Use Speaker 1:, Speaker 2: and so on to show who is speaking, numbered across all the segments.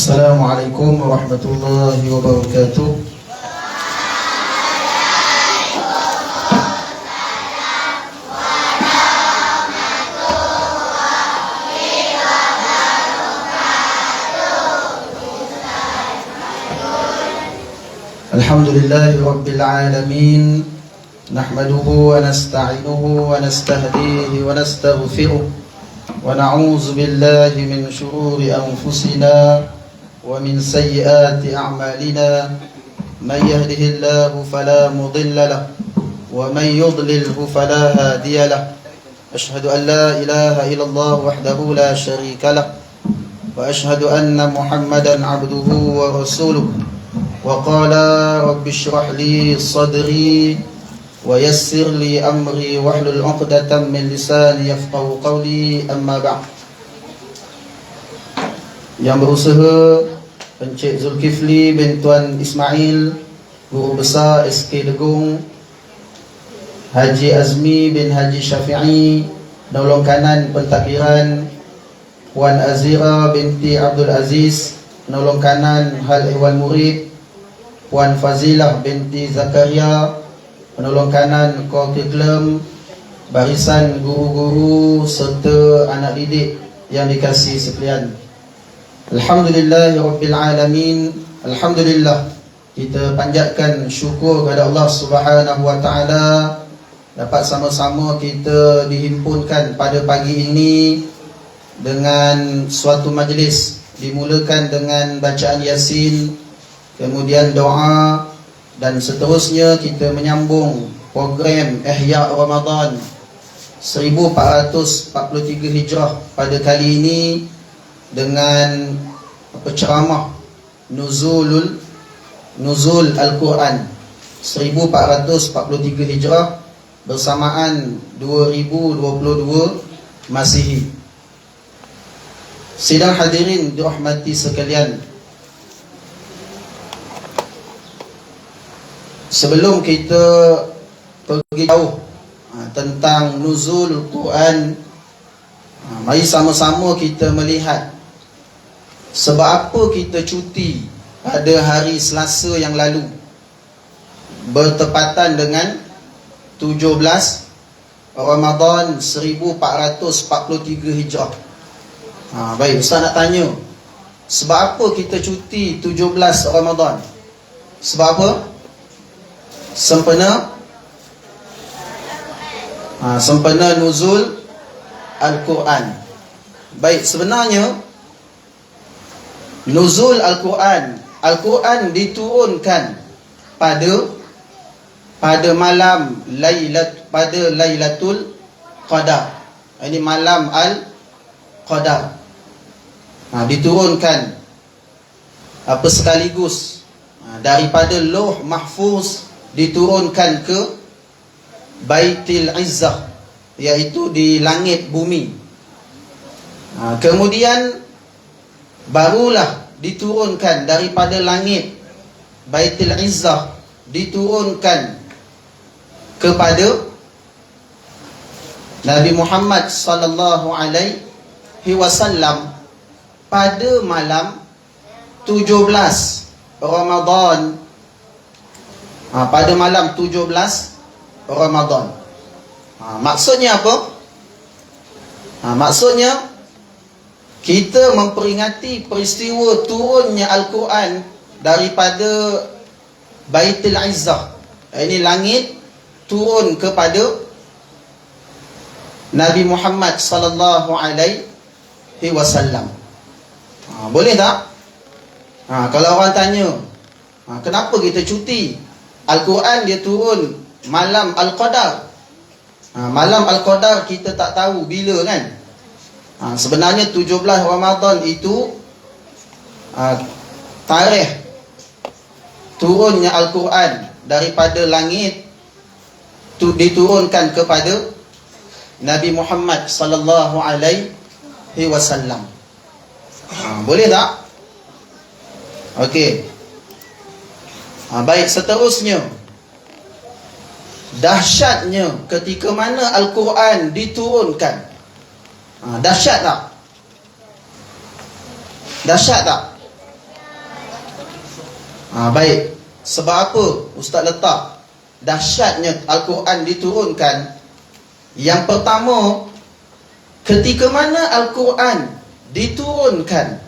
Speaker 1: Assalamualaikum warahmatullahi wabarakatuh. Alhamdulillahi rabbil alamin. Nahmaduhu wa nasta'inuhu wa nastahdihi wa nastaghfiruh. Wa na'udzu billahi min shururi anfusina wa min sayyiati a'malina. Man yahdihillahu fala mudilla lahu wa man yudlilhu fala hadiya lahu. Ashhadu an la ilaha illallah wahdahu la syarika lahu wa ashhadu anna Muhammadan 'abduhu wa rasuluh. وقال رب اشرح لي صدري ويسر لي أمري واحلل عقدة من لساني يفقهوا قولي أما بعد. Yang berusaha Encik Zulkifli bin Tuan Ismail, Guru Besar SK Legung, Haji Azmi bin Haji Syafi'i, Nolong Kanan Pentadbiran, Puan Azira binti Abdul Aziz, Nolong Kanan Hal Ehwal Murid, Puan Fazilah binti Zakaria, penolong kanan Kurrikulum, barisan guru-guru serta anak didik yang dikasihi sekalian. Alhamdulillahirabbil alamin. Alhamdulillah, kita panjatkan syukur kepada Allah Subhanahu wa taala dapat sama-sama kita dihimpunkan pada pagi ini dengan suatu majlis, dimulakan dengan bacaan Yasin, kemudian doa, dan seterusnya kita menyambung program Ihya Ramadan 1443 Hijrah pada kali ini dengan ceramah Nuzul Al-Quran 1443 Hijrah bersamaan 2022 Masihi. Sidang hadirin dirahmati sekalian, sebelum kita pergi jauh tentang nuzul Quran, mari sama-sama kita melihat sebab apa kita cuti pada hari Selasa yang lalu bertepatan dengan 17 Ramadan 1443 Hijrah. Baik, Ustaz nak tanya, sebab apa kita cuti 17 Ramadan? Sebab apa? Sempena nuzul Al-Quran. Baik, sebenarnya nuzul Al-Quran diturunkan pada malam Lailatul Qadar. Ini malam Al-Qadar. Diturunkan sekaligus daripada Lauh Mahfuz diturunkan ke Baitul Izzah, iaitu di langit bumi. Kemudian barulah diturunkan daripada langit Baitul Izzah, diturunkan kepada Nabi Muhammad sallallahu alaihi wasallam pada malam 17 Ramadan. Pada malam 17 Ramadan. Maksudnya apa? Maksudnya kita memperingati peristiwa turunnya Al-Quran daripada Baitul Izzah, ini langit, turun kepada Nabi Muhammad sallallahu alaihi wasallam. Boleh tak? Kalau orang tanya, kenapa kita cuti? Al-Quran dia turun malam Al-Qadar. Malam Al-Qadar kita tak tahu bila kan. Sebenarnya 17 Ramadan itu tarikh turunnya Al-Quran daripada langit diturunkan kepada Nabi Muhammad sallallahu alaihi wasallam. Boleh tak? Okey. Baik, seterusnya, dahsyatnya ketika mana Al-Quran diturunkan. Dahsyat tak? Dahsyat tak? Baik. Sebab apa Ustaz letak dahsyatnya Al-Quran diturunkan? Yang pertama, ketika mana Al-Quran diturunkan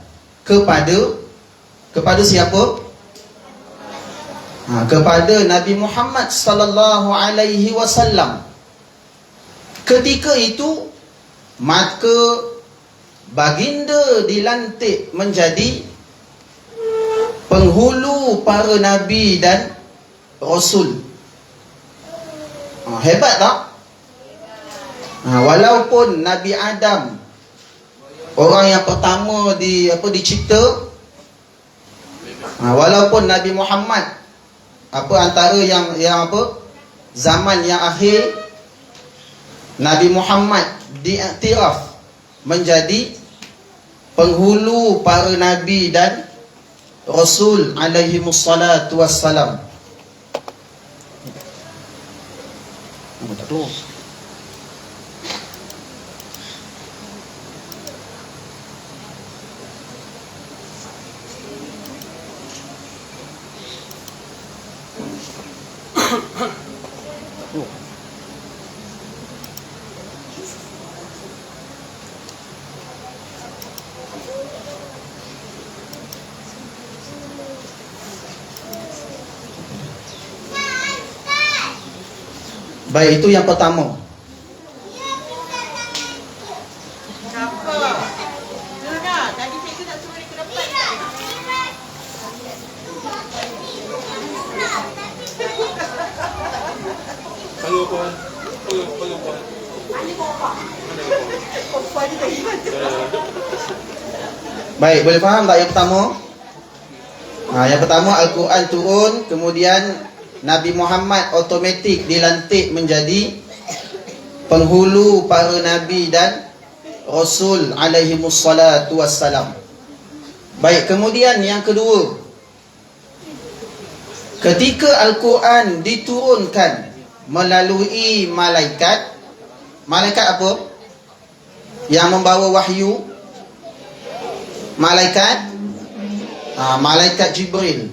Speaker 1: kepada siapa? Kepada Nabi Muhammad sallallahu alaihi wasallam. Ketika itu, maka baginda dilantik menjadi penghulu para nabi dan rasul. Hebat tak? Walaupun Nabi Adam orang yang pertama dicipta, walaupun Nabi Muhammad antara yang zaman yang akhir, Nabi Muhammad diiktiraf menjadi penghulu para nabi dan rasul alaihimussalatu wassalam. Baik, itu yang pertama. Baik, boleh faham tak yang pertama? Yang pertama, Al-Quran turun, kemudian Nabi Muhammad otomatik dilantik menjadi penghulu para nabi dan rasul alaihimussalatu wassalam. Baik, kemudian yang kedua, ketika Al-Quran diturunkan melalui malaikat. Malaikat apa? Yang membawa wahyu. Malaikat Jibril.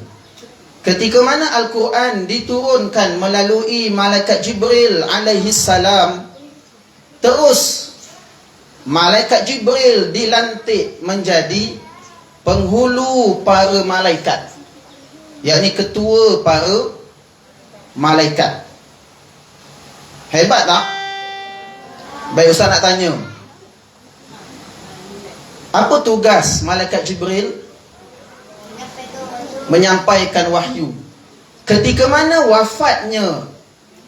Speaker 1: Ketika mana Al-Quran diturunkan melalui malaikat Jibril alaihi salam, terus malaikat Jibril dilantik menjadi penghulu para malaikat, yakni ketua para malaikat. Hebat tak? Baik, Ustaz nak tanya, apa tugas malaikat Jibril? Menyampaikan wahyu. Ketika mana wafatnya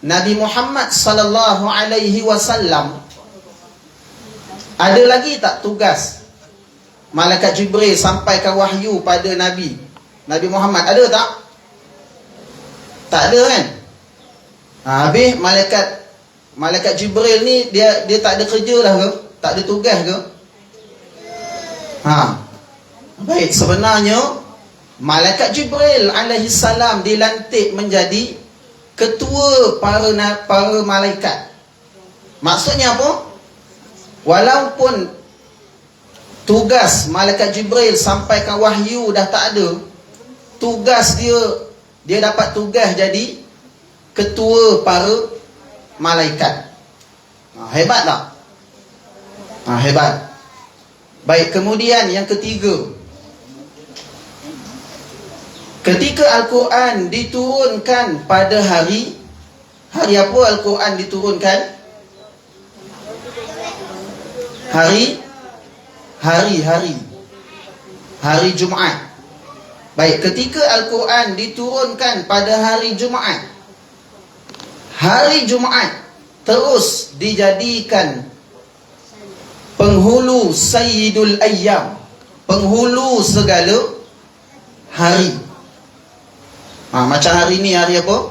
Speaker 1: Nabi Muhammad sallallahu alaihi wasallam, ada lagi tak tugas malaikat Jibril sampaikan wahyu pada Nabi Muhammad? Ada tak? Tak ada kan? Habis malaikat Jibril ni dia tak ada kerja lah ke? Tak ada tugas ke? Baik, sebenarnya malaikat Jibril alaihi salam dilantik menjadi ketua para malaikat. Maksudnya apa? Walaupun tugas malaikat Jibril sampaikan wahyu dah tak ada, tugas dia dapat tugas jadi ketua para malaikat. Hebat tak? Hebat. Baik, kemudian yang ketiga, ketika Al-Quran diturunkan pada hari apa Al-Quran diturunkan? Hari Jumaat. Baik, ketika Al-Quran diturunkan pada hari Jumaat, hari Jumaat terus dijadikan penghulu Sayyidul Ayyam, penghulu segala hari. Macam hari ni, hari apa?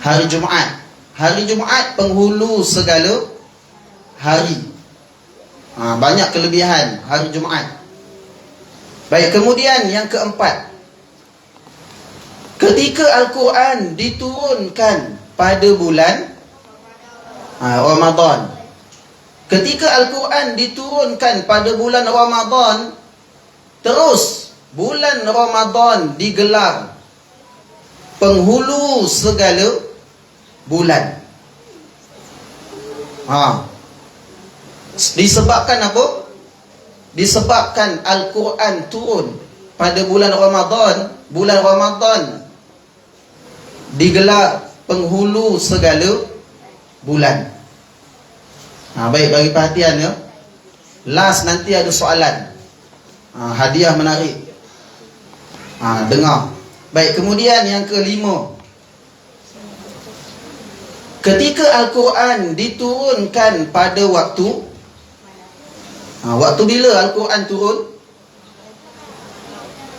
Speaker 1: Hari Jumaat. Hari Jumaat penghulu segala hari. Banyak kelebihan hari Jumaat. Baik, kemudian yang keempat, ketika Al-Quran diturunkan pada bulan Ramadan. Ketika Al-Quran diturunkan pada bulan Ramadan, terus bulan Ramadan digelar penghulu segala bulan. Disebabkan apa? Disebabkan Al-Quran turun pada bulan Ramadan. Bulan Ramadan digelar penghulu segala bulan. Baik, bagi perhatian ya. Last nanti ada soalan. Hadiah menarik. Dengar. Baik, kemudian yang kelima. Ketika Al-Quran diturunkan pada waktu bila Al-Quran turun?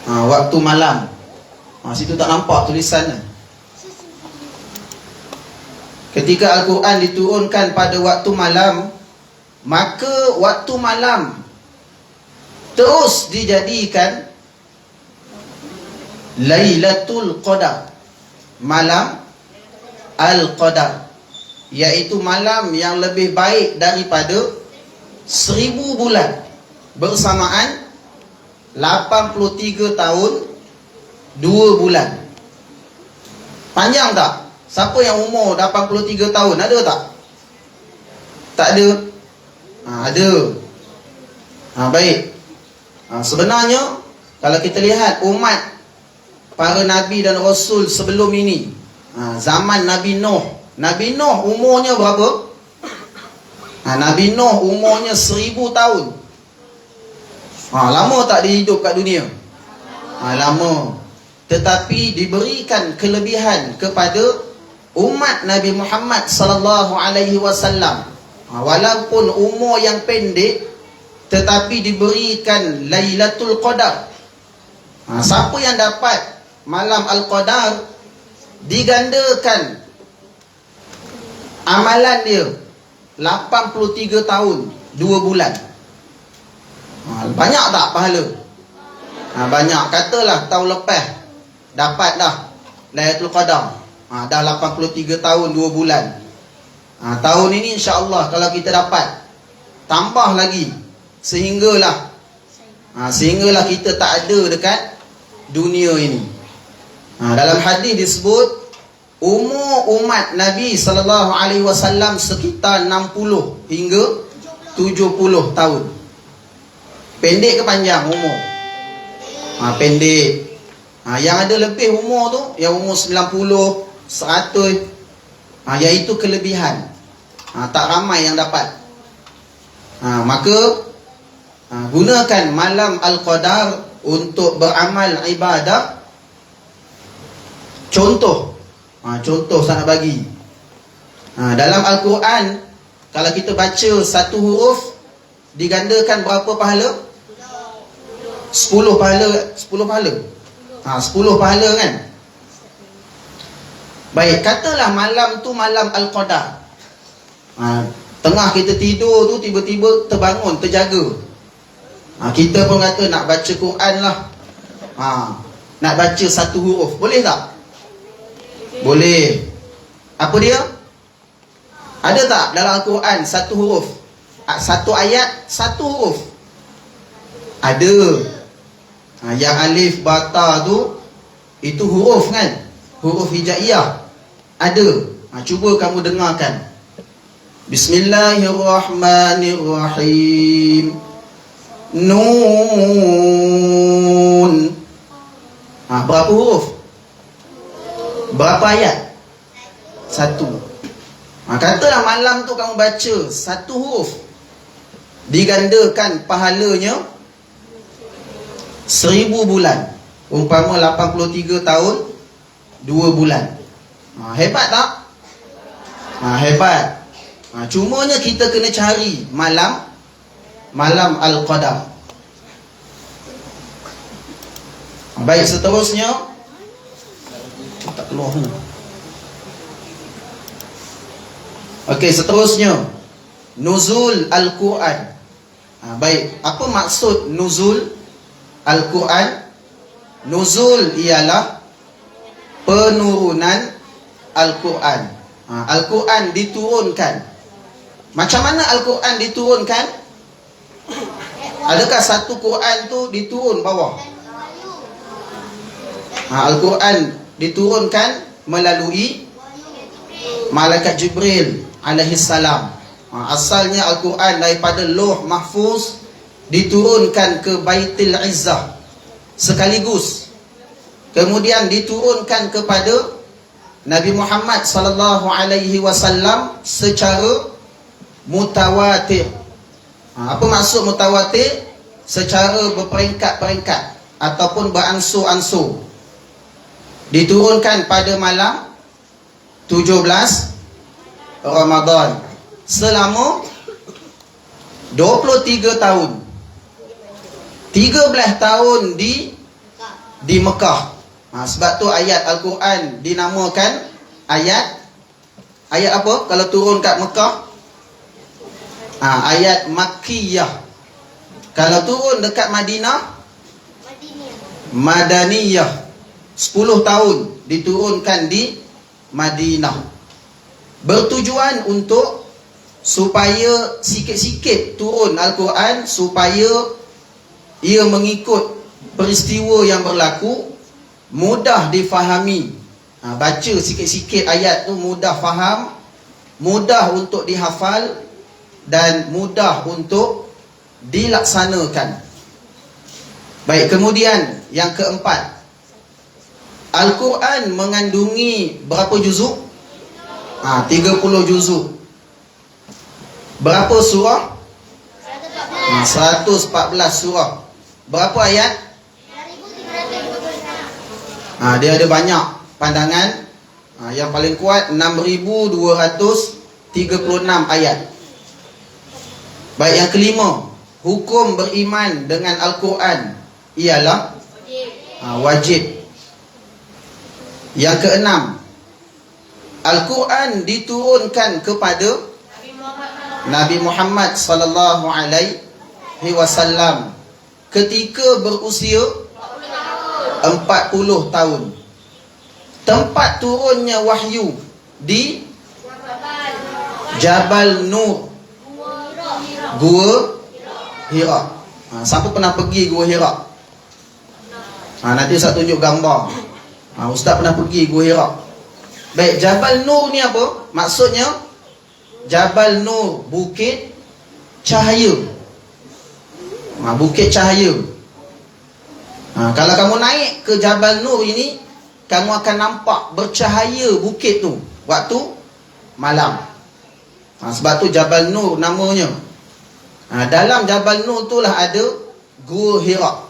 Speaker 1: Waktu malam. Situ tak nampak tulisan. Ketika Al-Quran diturunkan pada waktu malam, maka waktu malam terus dijadikan Lailatul Qadar, malam Al-Qadar, iaitu malam yang lebih baik daripada 1000 bulan, bersamaan 83 tahun 2 bulan. Panjang tak? Siapa yang umur 83 tahun? Ada tak? Tak ada? Ada. Baik. Sebenarnya kalau kita lihat umat para Nabi dan Rasul sebelum ini, zaman Nabi Nuh. Nabi Nuh umurnya berapa? Nabi Nuh umurnya 1000 tahun. Lama tak dia hidup kat dunia? Lama. Tetapi diberikan kelebihan kepada umat Nabi Muhammad sallallahu alaihi wasallam. Walaupun umur yang pendek, tetapi diberikan Lailatul Qadar. Siapa yang dapat malam Al-Qadar, digandakan amalan dia 83 tahun 2 bulan. Banyak tak pahala? Banyak. Katalah tahun lepas dapat dah Lailatul Qadar, dah 83 tahun 2 bulan. Tahun ini insya-Allah kalau kita dapat, tambah lagi, sehinggalah kita tak ada dekat dunia ini. Dalam hadis disebut umur umat Nabi sallallahu alaihi wasallam sekitar 60 hingga 70 tahun. Pendek ke panjang umur? Pendek. Yang ada lebih umur tu, yang umur 90, 100, iaitu kelebihan. Tak ramai yang dapat. Maka gunakan malam Al-Qadar untuk beramal ibadah. Contoh saya nak bagi. Dalam Al-Quran, kalau kita baca satu huruf, digandakan berapa pahala? 10 pahala. 10 pahala. 10 pahala kan? Baik, katalah malam tu malam Al-Qadar. Tengah kita tidur tu, tiba-tiba terbangun, terjaga. Kita pun kata nak baca Quran lah. Nak baca satu huruf, boleh tak? Boleh. Apa dia? Ada tak dalam Al-Quran satu huruf? Satu ayat, satu huruf? Ada. Yang alif, bata tu, itu huruf kan? Huruf hijaiyah. Ada. Cuba kamu dengarkan. Bismillahirrahmanirrahim. Nun. Berapa huruf? Berapa ayat? Satu. Katalah malam tu kamu baca satu huruf, digandakan pahalanya 1000 bulan. Umpama 83 tahun 2 bulan. Hebat tak? Hebat. Cumanya kita kena cari malam Al-Qadar. Baik, seterusnya tak keluar ni. Okey, seterusnya nuzul Al-Quran. Baik, apa maksud nuzul Al-Quran? Nuzul ialah penurunan Al-Quran. Al-Quran diturunkan. Macam mana Al-Quran diturunkan? Adakah satu Quran tu diturun bawah? Al-Quran diturunkan melalui malaikat Jibril alaihi salam. Asalnya Al-Quran daripada Lauh Mahfuz diturunkan ke Baitul Izzah sekaligus. Kemudian diturunkan kepada Nabi Muhammad sallallahu alaihi wasallam secara mutawatir. Apa maksud mutawatir? Secara berperingkat-peringkat ataupun beransur-ansur. Diturunkan pada malam 17 Ramadan selama 23 tahun. 13 tahun di Mekah. Sebab tu ayat Al-Quran dinamakan ayat apa kalau turun kat Mekah? Ayat Makkiyah. Kalau turun dekat Madinah, Madaniyah. 10 tahun diturunkan di Madinah. Bertujuan untuk supaya sikit-sikit turun Al-Quran, supaya ia mengikut peristiwa yang berlaku, mudah difahami. Baca sikit-sikit ayat tu mudah faham, mudah untuk dihafal, dan mudah untuk dilaksanakan. Baik, kemudian yang keempat, Al-Quran mengandungi berapa juzuk? 30 juzuk. Berapa surah? 114 surah. Berapa ayat? Dia ada banyak pandangan. Yang paling kuat 6,236 ayat. Baik, yang kelima, hukum beriman dengan Al-Quran ialah wajib. Yang keenam, Al-Quran diturunkan kepada Nabi Muhammad sallallahu alaihi wasallam ketika berusia 40 tahun. Tempat turunnya wahyu di Jabal Nur, Gua Hira. Siapa pernah pergi Gua Hira? Nanti saya tunjuk gambar. Ustaz pernah pergi Gua Hira. Baik, Jabal Nur ni apa? Maksudnya Jabal Nur, bukit cahaya. Bukit cahaya. Kalau kamu naik ke Jabal Nur ini, kamu akan nampak bercahaya bukit tu waktu malam. Sebab tu Jabal Nur namanya. Dalam Jabal Nur tu lah ada Gua Hira.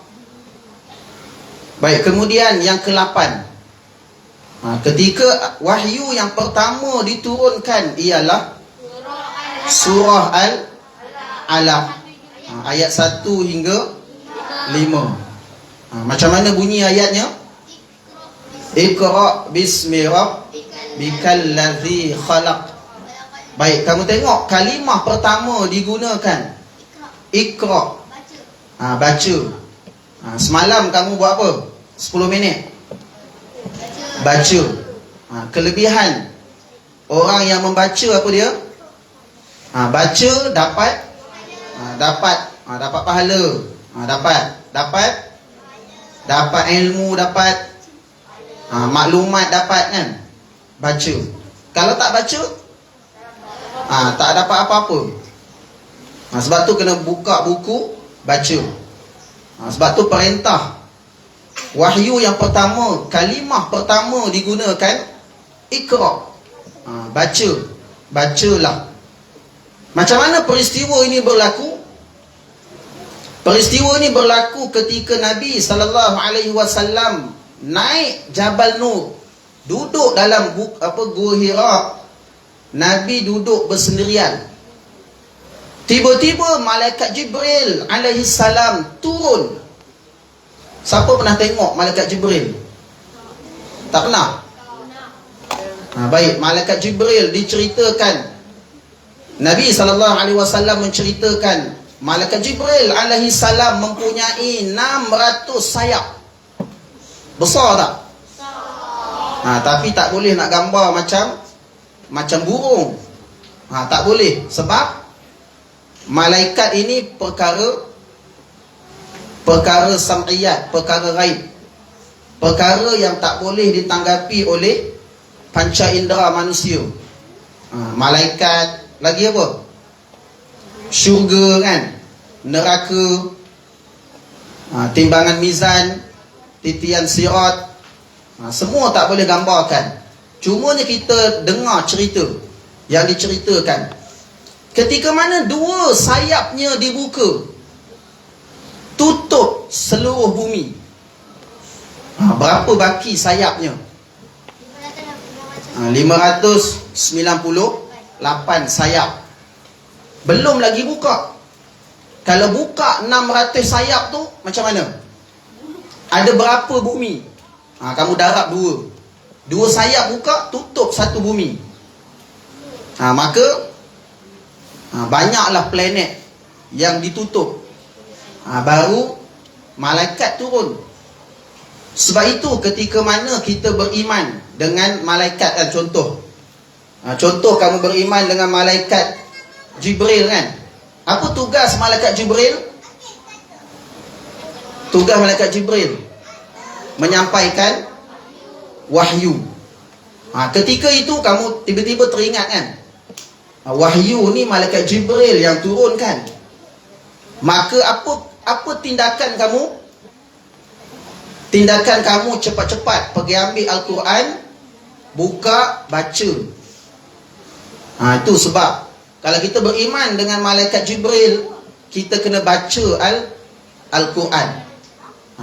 Speaker 1: Baik, kemudian yang ke-8, ketika wahyu yang pertama diturunkan ialah surah Al-Alaq, ayat 1 hingga 5. Macam mana bunyi ayatnya? Iqra bismi rabbikal ladzi khalaq. Baik, kamu tengok kalimah pertama digunakan Iqra. Baca. Semalam kamu buat apa? 10 minit baca. Kelebihan orang yang membaca apa dia? Baca dapat pahala. Dapat ilmu, dapat maklumat, dapat kan? Baca. Kalau tak baca, tak dapat apa-apa. Sebab tu kena buka buku, baca. Sebab tu perintah wahyu yang pertama, kalimah pertama digunakan Iqra. Bacalah. Macam mana peristiwa ini berlaku? Peristiwa ini berlaku ketika Nabi SAW naik Jabal Nur, duduk dalam Gua Hira. Nabi duduk bersendirian. Tiba-tiba malaikat Jibril alaihi salam turun. Siapa pernah tengok malaikat Jibril? Tak pernah? Baik, malaikat Jibril diceritakan, Nabi SAW menceritakan malaikat Jibril alaihi salam mempunyai 600 sayap. Besar tak? Tapi tak boleh nak gambar macam burung. Tak boleh. Sebab malaikat ini perkara sam'iyat, perkara ghaib. perkara yang tak boleh ditanggapi oleh panca indera manusia. Malaikat, lagi apa? Syurga kan, neraka, timbangan mizan, titian sirat, semua tak boleh gambarkan. Cumanya kita dengar cerita yang diceritakan ketika mana dua sayapnya dibuka, tutup seluruh bumi. Berapa baki sayapnya? 598 sayap. Belum lagi buka. Kalau buka 600 sayap tu macam mana? Ada berapa bumi? Kamu darab dua sayap buka, tutup satu bumi. Maka banyaklah planet yang ditutup. Baru malaikat turun. Sebab itu ketika mana kita beriman dengan malaikat kan, contoh kamu beriman dengan malaikat Jibril kan. Apa tugas malaikat Jibril? Tugas malaikat Jibril menyampaikan wahyu. Ketika itu kamu tiba-tiba teringat kan, wahyu ni malaikat Jibril yang turunkan. Maka apa tindakan kamu? Tindakan kamu cepat-cepat pergi ambil Al-Quran, buka, baca. Itu sebab kalau kita beriman dengan malaikat Jibril, kita kena baca Al-Quran.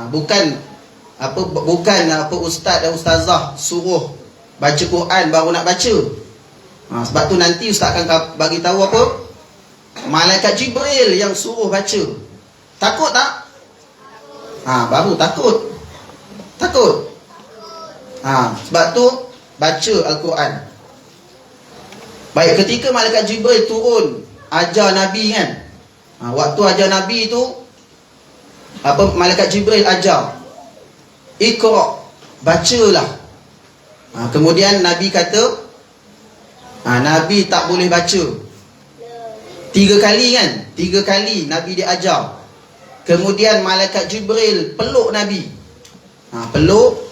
Speaker 1: Bukan ustaz dan ustazah suruh baca Quran baru nak baca. Sebab tu nanti ustaz akan bagi tahu apa? Malaikat Jibril yang suruh baca. Takut tak? Baru takut. Sebab tu baca Al-Quran. Baik, ketika malaikat Jibril turun ajar Nabi kan, waktu ajar Nabi tu, malaikat Jibril ajar, Iqra, bacalah. Kemudian Nabi kata, Nabi tak boleh baca. 3 kali kan, 3 kali Nabi diajar. Kemudian malaikat Jibril peluk Nabi, peluk.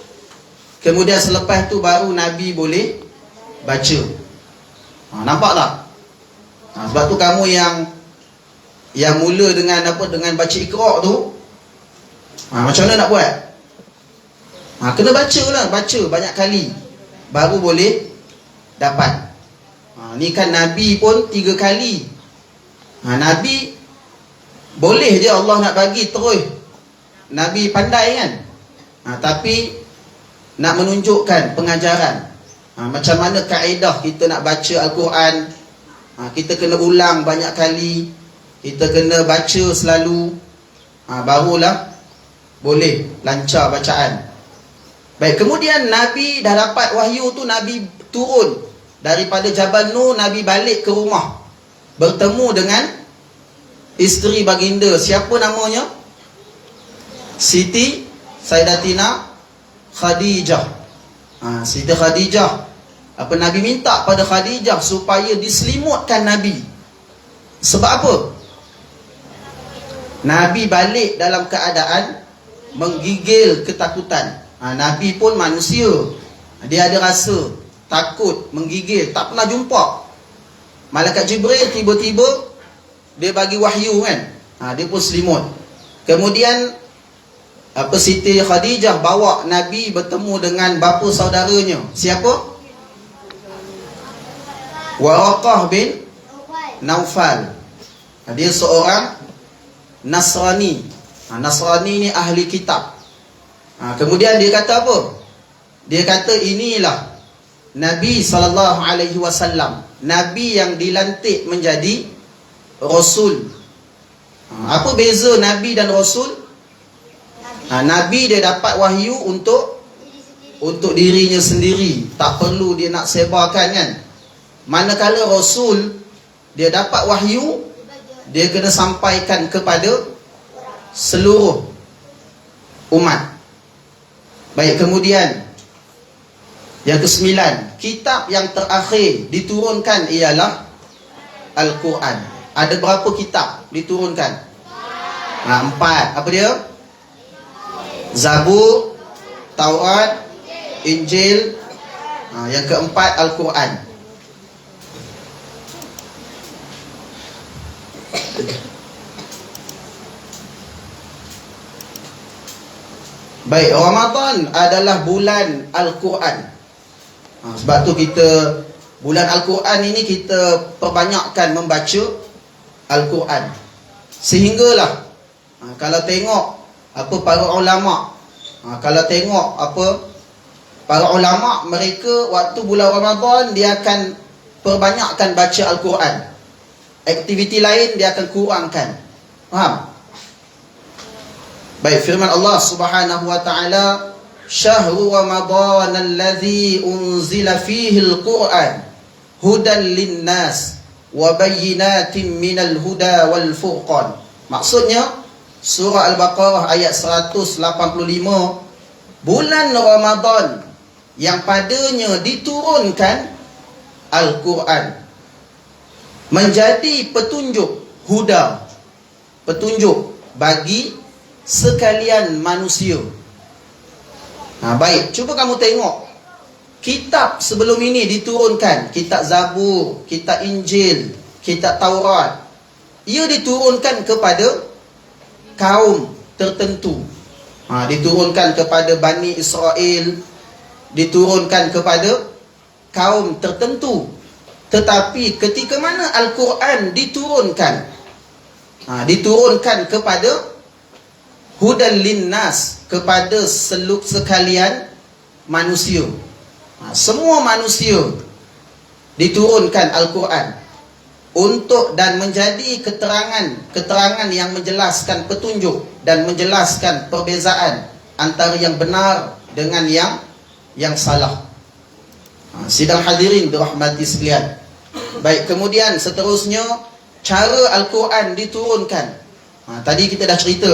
Speaker 1: Kemudian selepas tu baru Nabi boleh baca. Nampak tak? Sebab tu kamu yang mula dengan dengan baca Iqra tu, macam mana nak buat? Kena baca lah, baca banyak kali baru boleh dapat. Ni kan Nabi pun 3 kali. Nabi boleh je Allah nak bagi terus Nabi pandai kan, tapi nak menunjukkan pengajaran. Macam mana kaedah kita nak baca Al-Quran. Kita kena ulang banyak kali, kita kena baca selalu, barulah boleh lancar bacaan. Baik, kemudian Nabi dah dapat wahyu tu, Nabi turun daripada Jabal Nur. Nabi balik ke rumah, bertemu dengan isteri baginda. Siapa namanya? Siti Sayyidatina Khadijah. Siti Khadijah. Nabi minta pada Khadijah supaya diselimutkan Nabi. Sebab apa? Nabi balik dalam keadaan menggigil ketakutan. Nabi pun manusia, dia ada rasa takut, menggigil, tak pernah jumpa. Malaikat Jibril tiba-tiba dia bagi wahyu kan, dia pun selimut. Kemudian Siti Khadijah bawa Nabi bertemu dengan bapa saudaranya. Siapa? Waraqah bin Naufal. Dia seorang Nasrani. Nasrani ni ahli kitab. Kemudian dia kata apa? Dia kata inilah Nabi SAW, Nabi yang dilantik menjadi Rasul. Apa beza Nabi dan Rasul? Nabi dia dapat wahyu untuk dirinya sendiri, tak perlu dia nak sebarkan kan. Manakala Rasul dia dapat wahyu, dia kena sampaikan kepada seluruh umat. Baik, kemudian yang ke-9, kitab yang terakhir diturunkan ialah Al-Quran. Ada berapa kitab diturunkan? 4. Apa dia? Zabur, Taurat, Injil. Yang keempat Al-Quran. Baik, Ramadan adalah bulan Al-Quran. Sebab tu kita bulan Al-Quran ini kita perbanyakkan membaca Al-Quran. Sehinggalah kalau tengok apa para ulama, kalau tengok apa para ulama, mereka waktu bulan Ramadan dia akan perbanyakkan baca Al-Quran. Aktiviti lain dia akan kurangkan. Faham? Baik, firman Allah Subhanahu wa taala, "Syahrul Ramadan allazi unzila fihi al-Qur'an hudan lin-nas wa bayyinatin minal huda wal furqan." Maksudnya surah Al-Baqarah ayat 185, bulan Ramadan yang padanya diturunkan Al-Quran menjadi petunjuk, huda, petunjuk bagi sekalian manusia. Baik, cuba kamu tengok kitab sebelum ini diturunkan, kitab Zabur, kitab Injil, kitab Taurat. Ia diturunkan kepada kaum tertentu. Diturunkan kepada Bani Israel, diturunkan kepada kaum tertentu. Tetapi ketika mana Al-Quran diturunkan, diturunkan kepada hudan linnas, kepada sekalian manusia. Semua manusia diturunkan Al-Quran untuk dan menjadi keterangan yang menjelaskan petunjuk dan menjelaskan perbezaan antara yang benar dengan yang salah. Sidang hadirin dirahmati sekalian. Baik, kemudian seterusnya cara Al-Quran diturunkan. Tadi kita dah cerita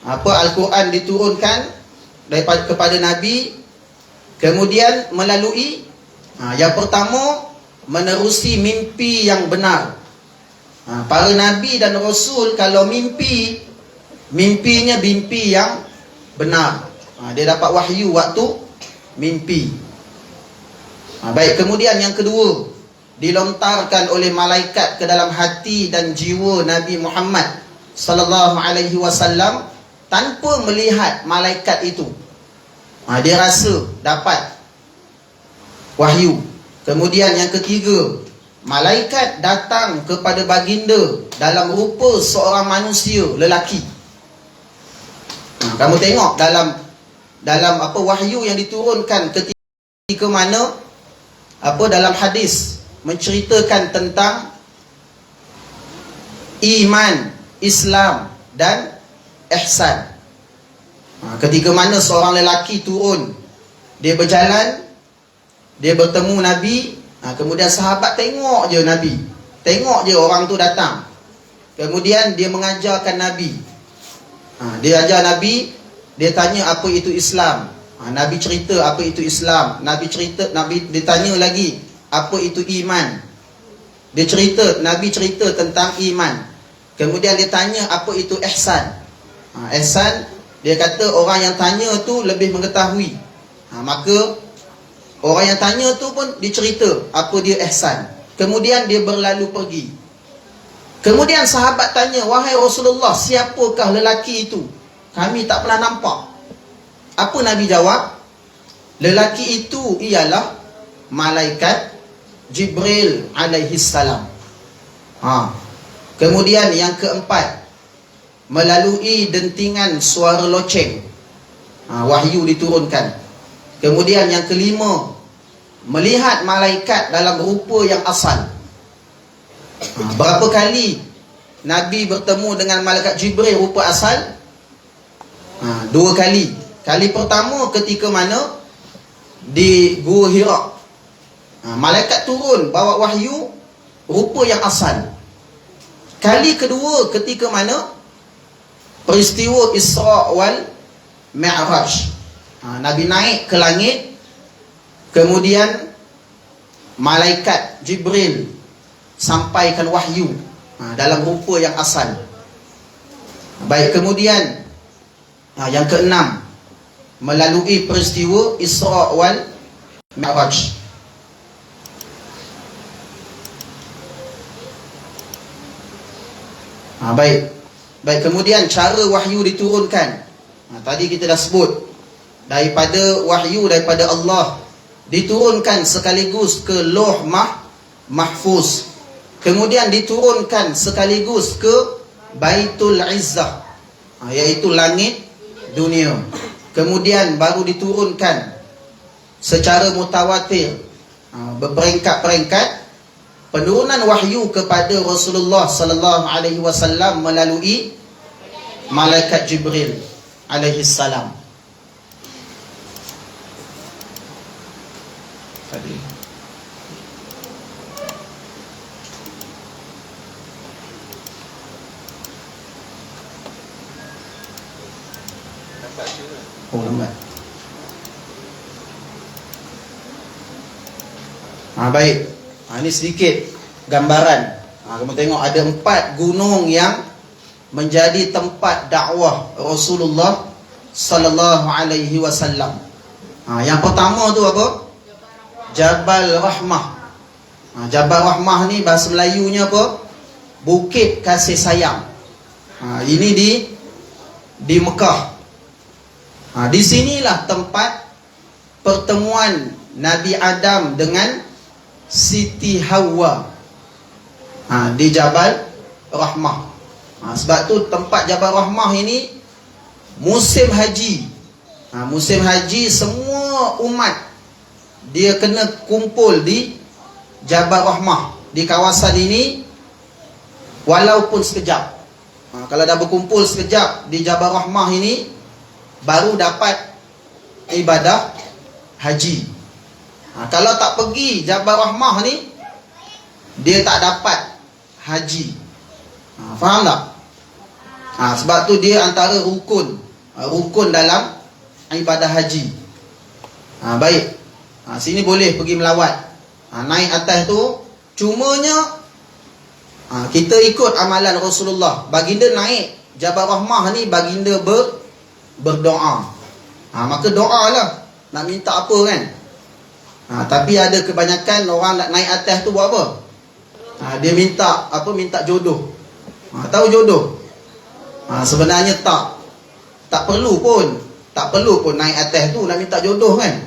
Speaker 1: apa Al-Quran diturunkan daripada kepada Nabi, kemudian melalui yang pertama menerusi mimpi yang benar. Para Nabi dan Rasul kalau mimpinya mimpi yang benar. Dia dapat wahyu waktu mimpi. Baik, kemudian yang kedua, dilontarkan oleh malaikat ke dalam hati dan jiwa Nabi Muhammad sallallahu alaihi wasallam tanpa melihat malaikat itu. Dia rasa dapat wahyu. Kemudian yang ketiga, malaikat datang kepada baginda dalam rupa seorang manusia lelaki. Kamu tengok dalam apa wahyu yang diturunkan ketika mana apa dalam hadis menceritakan tentang iman, Islam dan ihsan. Ketika mana seorang lelaki turun, dia berjalan, dia bertemu Nabi, kemudian sahabat tengok je Nabi, tengok je orang tu datang, kemudian dia mengajarkan Nabi. Dia ajar Nabi, dia tanya apa itu Islam. Nabi cerita apa itu Islam. Nabi ditanya lagi apa itu iman. Nabi cerita tentang iman. Kemudian dia tanya apa itu ihsan. Ihsan, dia kata orang yang tanya tu lebih mengetahui. Maka orang yang tanya tu pun dicerita apa dia ihsan. Kemudian dia berlalu pergi. Kemudian sahabat tanya, "Wahai Rasulullah, siapakah lelaki itu? Kami tak pernah nampak." Apa Nabi jawab? Lelaki itu ialah malaikat Jibril alaihi salam. Kemudian yang keempat, melalui dentingan suara loceng, wahyu diturunkan. Kemudian yang kelima, melihat malaikat dalam rupa yang asal. Berapa kali Nabi bertemu dengan malaikat Jibril rupa asal? 2 kali. Kali pertama ketika mana di Gua Hira, malaikat turun bawa wahyu rupa yang asal. Kali kedua ketika mana peristiwa Isra wal Mi'raj, Nabi naik ke langit, kemudian malaikat Jibril sampaikan wahyu dalam rupa yang asal. Baik, kemudian yang keenam, melalui peristiwa Isra wal Mi'raj. Baik, kemudian cara wahyu diturunkan. Tadi kita dah sebut, daripada wahyu daripada Allah diturunkan sekaligus ke Lauh Mahfuz, kemudian diturunkan sekaligus ke Baitul Izzah, iaitu langit dunia, kemudian baru diturunkan secara mutawatir, berperingkat-peringkat. Penurunan wahyu kepada Rasulullah sallallahu alaihi wasallam melalui malaikat Jibril alaihi salam. Tadi lambat. Baik. Ini sedikit gambaran. Kamu tengok ada 4 gunung yang menjadi tempat dakwah Rasulullah sallallahu alaihi wasallam. Yang pertama tu apa? Jabal Rahmah. Jabal Rahmah ni bahasa Melayunya apa? Bukit Kasih Sayang. Ini di Mekah. Di sinilah tempat pertemuan Nabi Adam dengan Siti Hawa, di Jabal Rahmah. Sebab tu tempat Jabal Rahmah ini musim haji. Musim haji semua umat dia kena kumpul di Jabal Rahmah, di kawasan ini, walaupun sekejap. Kalau dah berkumpul sekejap di Jabal Rahmah ini, baru dapat ibadah haji. Kalau tak pergi Jabal Rahmah ni, dia tak dapat haji. Faham tak? Sebab tu dia antara rukun dalam ibadah haji. Baik, sini boleh pergi melawat. Naik atas tu, cumanya kita ikut amalan Rasulullah. Baginda naik Jabal Rahmah ni, baginda berdoa. Maka doa lah, nak minta apa kan. Tapi ada kebanyakan orang nak naik atas tu buat apa? Dia minta apa? Minta jodoh. Tahu jodoh? Sebenarnya tak perlu pun naik atas tu nak minta jodoh kan.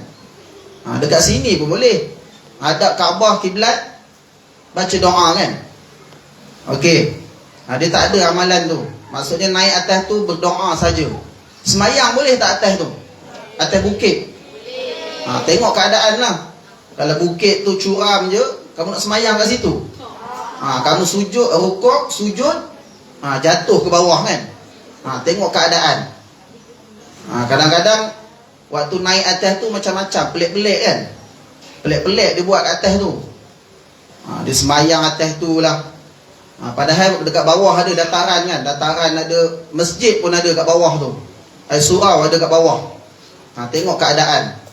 Speaker 1: Dekat sini pun boleh. Hadap Kaabah kiblat, baca doa kan. Okey. Dia tak ada amalan tu. Maksudnya naik atas tu berdoa saja. Semayang boleh tak atas tu? Atas bukit? Tengok keadaan lah. Kalau bukit tu curam je, kamu nak semayang kat situ? Kamu sujud, rukuk, sujud, jatuh ke bawah kan? Tengok keadaan. Kadang-kadang waktu naik atas tu macam-macam, pelik-pelik kan? Pelik-pelik dia buat kat atas tu. Dia semayang atas tu lah. Padahal dekat bawah ada dataran kan? Dataran ada, masjid pun ada kat bawah tu. Surau ada kat bawah. Tengok keadaan.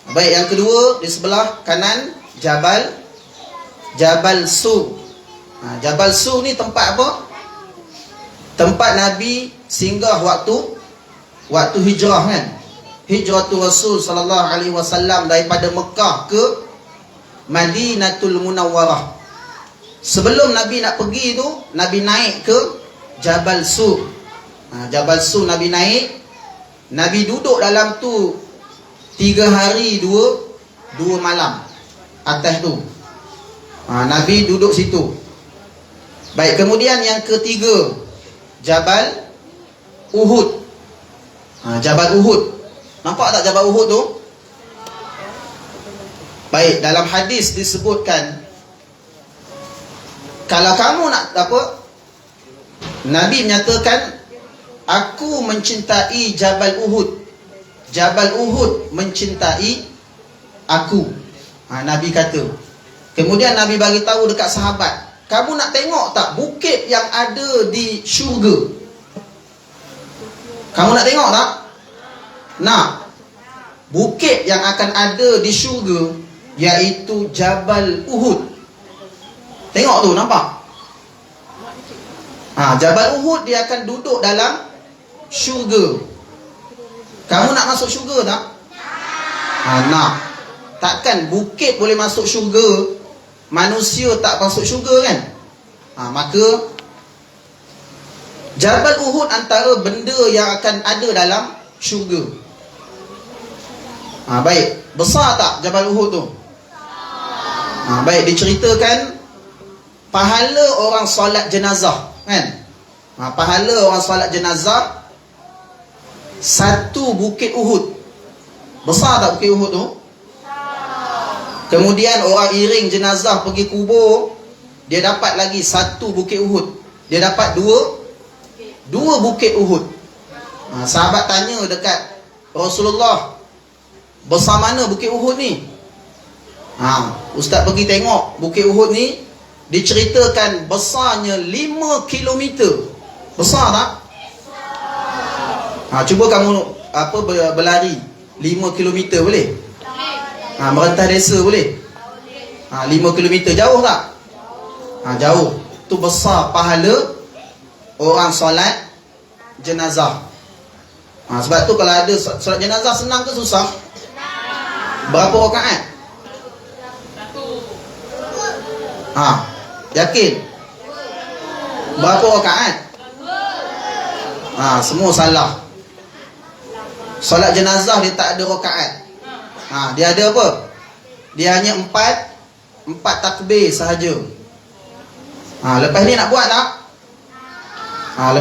Speaker 1: Baik, yang kedua, di sebelah kanan Jabal Sur. Jabal Sur ni tempat apa? Tempat Nabi singgah waktu hijrah kan. Hijratul Rasul sallallahu alaihi wasallam daripada Mekah ke Madinatul Munawwarah. Sebelum Nabi nak pergi tu, Nabi naik ke Jabal Sur. Jabal Sur Nabi naik. Nabi duduk dalam tu 3 hari 2 malam atas tu. Nabi duduk situ. Baik, kemudian yang ketiga, Jabal Uhud. Jabal Uhud. Nampak tak Jabal Uhud tu? Baik, dalam hadis disebutkan, kalau kamu nak apa? Nabi menyatakan, aku mencintai Jabal Uhud. Jabal Uhud mencintai aku. Nabi kata. Kemudian Nabi bagi tahu dekat sahabat, kamu nak tengok tak bukit yang ada di syurga? Kamu nak tengok tak? Nak. Bukit yang akan ada di syurga, iaitu Jabal Uhud. Tengok tu, nampak? Jabal Uhud dia akan duduk dalam syurga. Kamu nak masuk syurga tak? Nak. Takkan bukit boleh masuk syurga, manusia tak masuk syurga kan? Maka Jabal Uhud antara benda yang akan ada dalam syurga. Baik, besar tak Jabal Uhud tu? Baik, diceritakan pahala orang solat jenazah kan? Pahala orang solat jenazah satu bukit Uhud. Besar tak bukit Uhud tu? Kemudian orang iring jenazah pergi kubur, dia dapat lagi satu bukit Uhud. Dia dapat dua bukit Uhud. Sahabat tanya dekat Rasulullah, besar mana bukit Uhud ni? Ustaz pergi tengok bukit Uhud ni, diceritakan besarnya 5 kilometer. Besar tak? Cuba kamu berlari 5 kilometer boleh? Merentas desa boleh? 5 kilometer jauh tak? Jauh. Tu besar pahala orang solat jenazah. Sebab tu kalau ada solat jenazah senang ke susah? Berapa rakaat? Yakin? Berapa rakaat? Semua salah. Solat jenazah dia tak ada rakaat. Dia ada apa? Dia hanya 4 takbir sahaja. Lepas ni nak buat tak?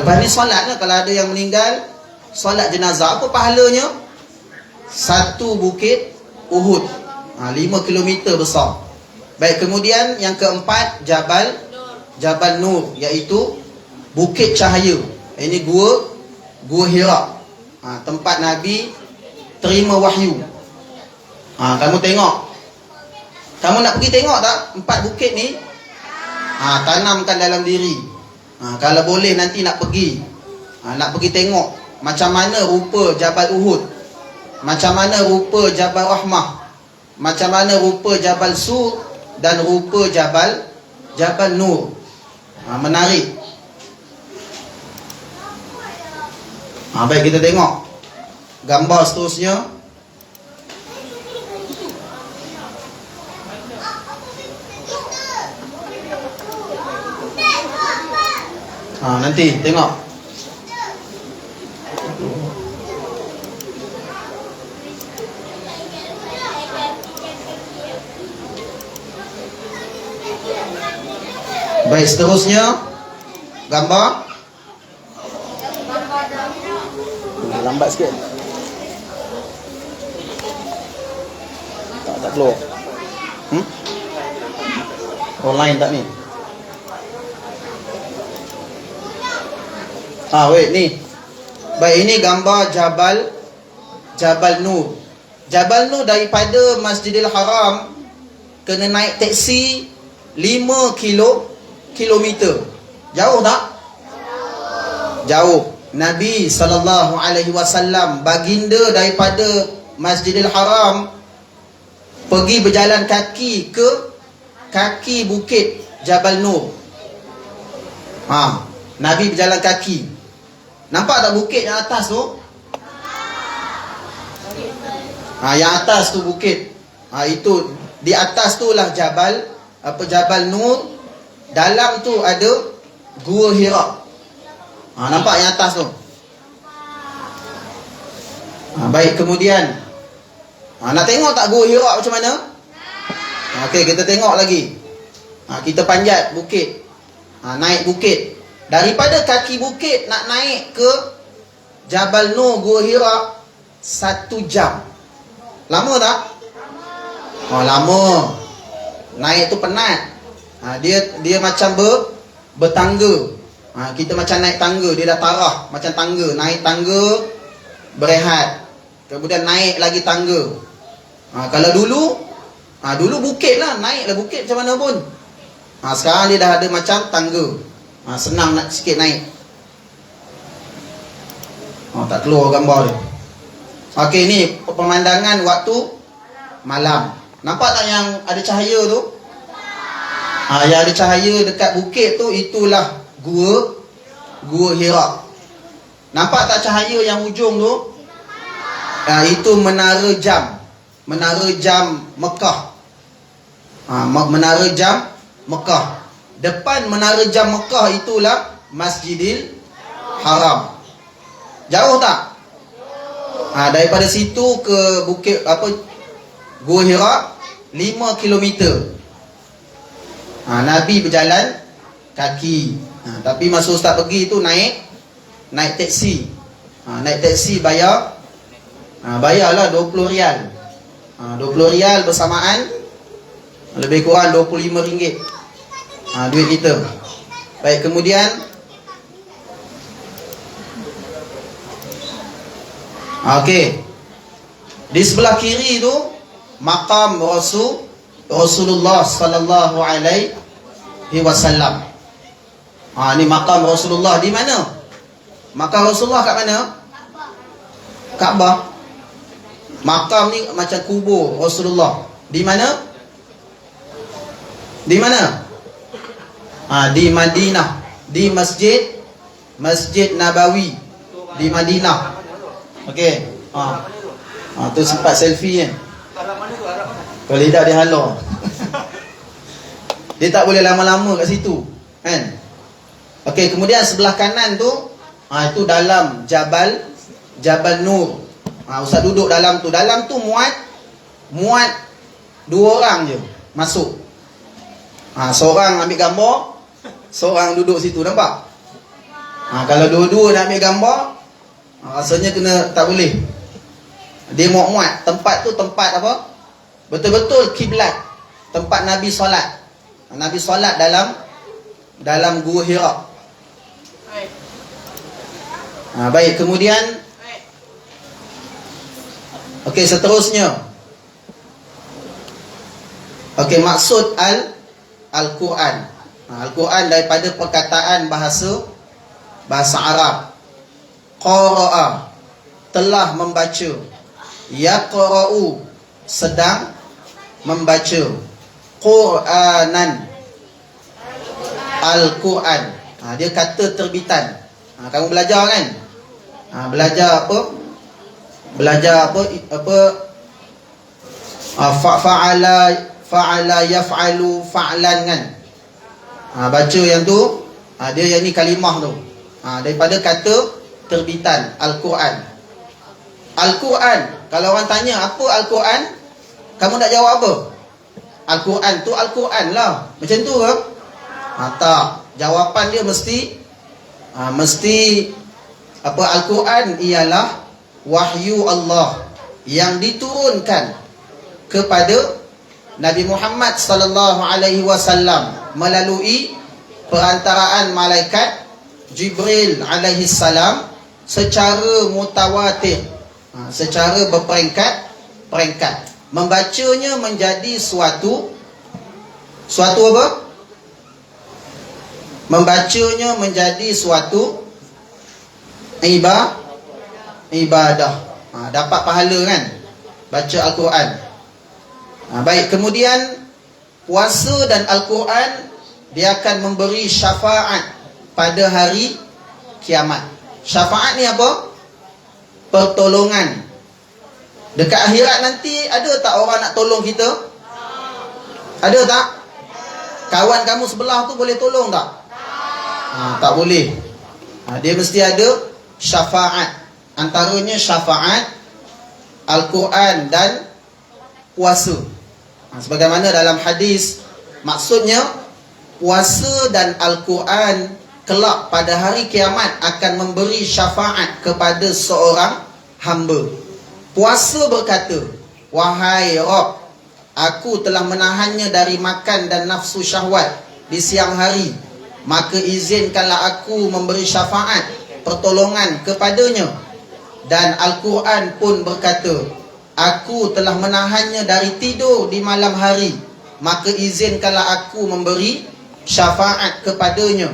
Speaker 1: Lepas ni solat lah. Kalau ada yang meninggal, solat jenazah, apa pahalanya? Satu bukit Uhud, 5 kilometer besar. Baik, kemudian yang keempat Jabal Nur, iaitu Bukit Cahaya. Ini Gua Hira, tempat Nabi terima wahyu. Kamu tengok, kamu nak pergi tengok tak 4 bukit ni? Tanamkan dalam diri. Kalau boleh nanti nak pergi, nak pergi tengok macam mana rupa Jabal Uhud, macam mana rupa Jabal Rahmah, macam mana rupa Jabal Sur, dan rupa Jabal Nur. Menarik. Baik, kita tengok gambar seterusnya. Nanti tengok. Baik, seterusnya gambar. Lambat sikit. Tak keluar. Online tak ni? Wait ni. Baik, ini gambar Jabal Nur. Jabal Nur daripada Masjidil Haram kena naik teksi 5 kilometer. Jauh tak? Jauh. Nabi SAW, baginda daripada Masjidil Haram pergi berjalan kaki ke kaki bukit Jabal Nur. Nabi berjalan kaki. Nampak tak bukit yang atas tu? Yang atas tu bukit. Itu di atas tu lah Jabal Nur. Dalam tu ada Gua Hira. Nampak yang atas tu? Baik, kemudian nak tengok tak Gua Hira macam mana? Okey, kita tengok lagi. Kita panjat bukit. Naik bukit. Daripada kaki bukit nak naik ke Jabal Nur Gua Hira 1 jam. Lama tak? Lama. Naik tu penat. Dia macam bertangga. Kita macam naik tangga. Dia dah tarah macam tangga. Naik tangga, berehat, kemudian naik lagi tangga. Kalau dulu bukit lah, naiklah bukit macam mana pun. Sekarang dia dah ada macam tangga. Senang nak sikit naik. Tak keluar gambar dia. Okey, ni pemandangan waktu malam. Nampak tak yang ada cahaya tu? Yang ada cahaya dekat bukit tu, itulah Gua Hira. Nampak tak cahaya yang ujung tu? Itu menara jam. Menara jam Mekah. Menara jam Mekah. Depan menara jam Mekah itulah Masjidil Haram. Jauh tak? Daripada situ ke bukit Gua Hira 5 kilometer. Nabi berjalan kaki. Tapi masa Ustaz pergi tu naik teksi. Naik teksi bayarlah 20 rial. 20 rial bersamaan lebih kurang 25 ringgit. Duit kita. Baik, kemudian okey. Di sebelah kiri tu makam Rasulullah sallallahu alaihi wasallam. Ni makam Rasulullah di mana? Makam Rasulullah kat mana? Kaabah. Makam ni macam kubur Rasulullah. Di mana? Di mana? Di Madinah. Di Masjid Nabawi di Madinah. Okey. Tu sempat selfie kan. Kalau lidah dia halau. Dia tak boleh lama-lama kat situ, kan? Okey, kemudian sebelah kanan tu itu dalam Jabal Nur. Ustaz duduk dalam tu. Dalam tu muat 2 orang je masuk. Seorang ambil gambar, seorang duduk situ, nampak? Kalau dua-dua nak ambil gambar, rasanya kena tak boleh. Dia muat. Tempat tu tempat apa? Betul-betul kiblat. Tempat Nabi solat. Nabi solat dalam Gua Hira. Baik, kemudian okey, seterusnya. Okey, maksud Al-Quran. Al-Quran daripada perkataan bahasa Arab. Qara'a, telah membaca. Yaqra'u, sedang membaca. Qur'anan, Al-Quran. Dia kata terbitan. Kamu belajar kan? Belajar apa? Belajar apa? Fa'ala yaf'alu fa'lan kan? Baca yang tu, dia yang ni kalimah tu. Daripada kata terbitan Al-Quran. Al-Quran, kalau orang tanya apa Al-Quran, kamu nak jawab apa? Al-Quran tu Al-Quran lah. Macam tu ke? Tak. Jawapan dia mesti apa? Al-Quran ialah wahyu Allah yang diturunkan kepada Nabi Muhammad sallallahu alaihi wasallam melalui perantaraan malaikat Jibril alaihi salam secara mutawatir, secara berperingkat. Membacanya menjadi suatu apa? Membacanya menjadi suatu ibadah. Dapat pahala kan? Baca Al-Quran. Baik, kemudian puasa dan Al-Quran, dia akan memberi syafaat pada hari kiamat. Syafaat ni apa? Pertolongan. Dekat akhirat nanti ada tak orang nak tolong kita? Ada tak? Kawan kamu sebelah tu boleh tolong tak? Tak boleh. Dia mesti ada syafaat. Antaranya syafaat Al-Quran dan puasa. Sebagaimana dalam hadis, maksudnya puasa dan Al-Quran kelak pada hari kiamat akan memberi syafaat kepada seorang hamba. Puasa berkata, wahai Rabb, aku telah menahannya dari makan dan nafsu syahwat di siang hari, maka izinkanlah aku memberi syafaat pertolongan kepadanya. Dan Al-Quran pun berkata, aku telah menahannya dari tidur di malam hari, maka izinkanlah aku memberi syafaat kepadanya.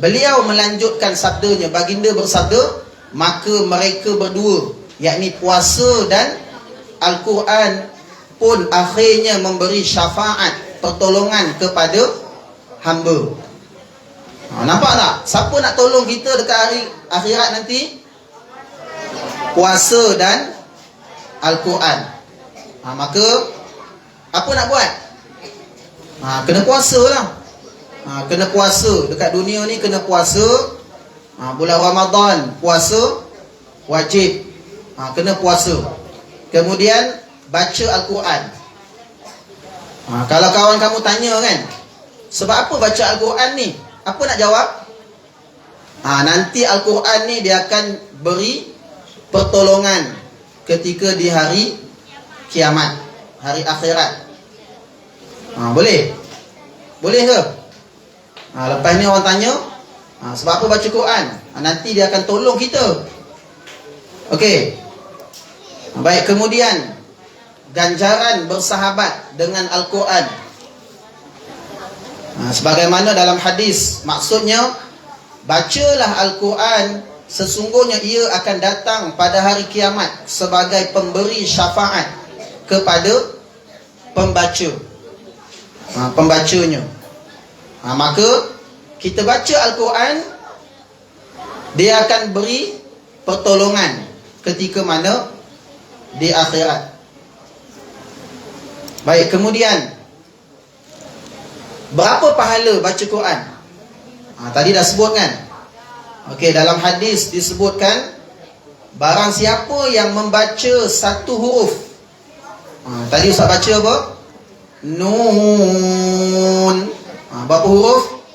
Speaker 1: Beliau melanjutkan sabdanya, baginda bersabda, maka mereka berdua, yakni puasa dan Al-Quran pun akhirnya memberi syafaat pertolongan kepada hamba. Nampak tak? Siapa nak tolong kita dekat hari akhirat nanti? Puasa dan Al-Quran. Maka apa nak buat? Kena puasa lah. Kena puasa. Dekat dunia ni kena puasa. Bulan Ramadan puasa wajib. Kena puasa. Kemudian baca Al-Quran. Kalau kawan kamu tanya kan, sebab apa baca Al-Quran ni? Apa nak jawab? Nanti Al-Quran ni dia akan beri pertolongan ketika di hari kiamat, hari akhirat. Boleh? Boleh ke? Lepas ni orang tanya, sebab apa baca Quran? Nanti dia akan tolong kita. Okey. Baik, kemudian ganjaran bersahabat dengan Al-Quran. Sebagaimana dalam hadis, maksudnya bacalah Al-Quran, sesungguhnya ia akan datang pada hari kiamat sebagai pemberi syafaat kepada pembaca, pembacanya. Maka kita baca Al-Quran, dia akan beri pertolongan ketika mana di akhirat. Baik, kemudian berapa pahala baca Quran? Tadi dah sebut kan? Okey, dalam hadis disebutkan, barang siapa yang membaca satu huruf. Tadi Ustaz baca apa? Nun. Berapa huruf?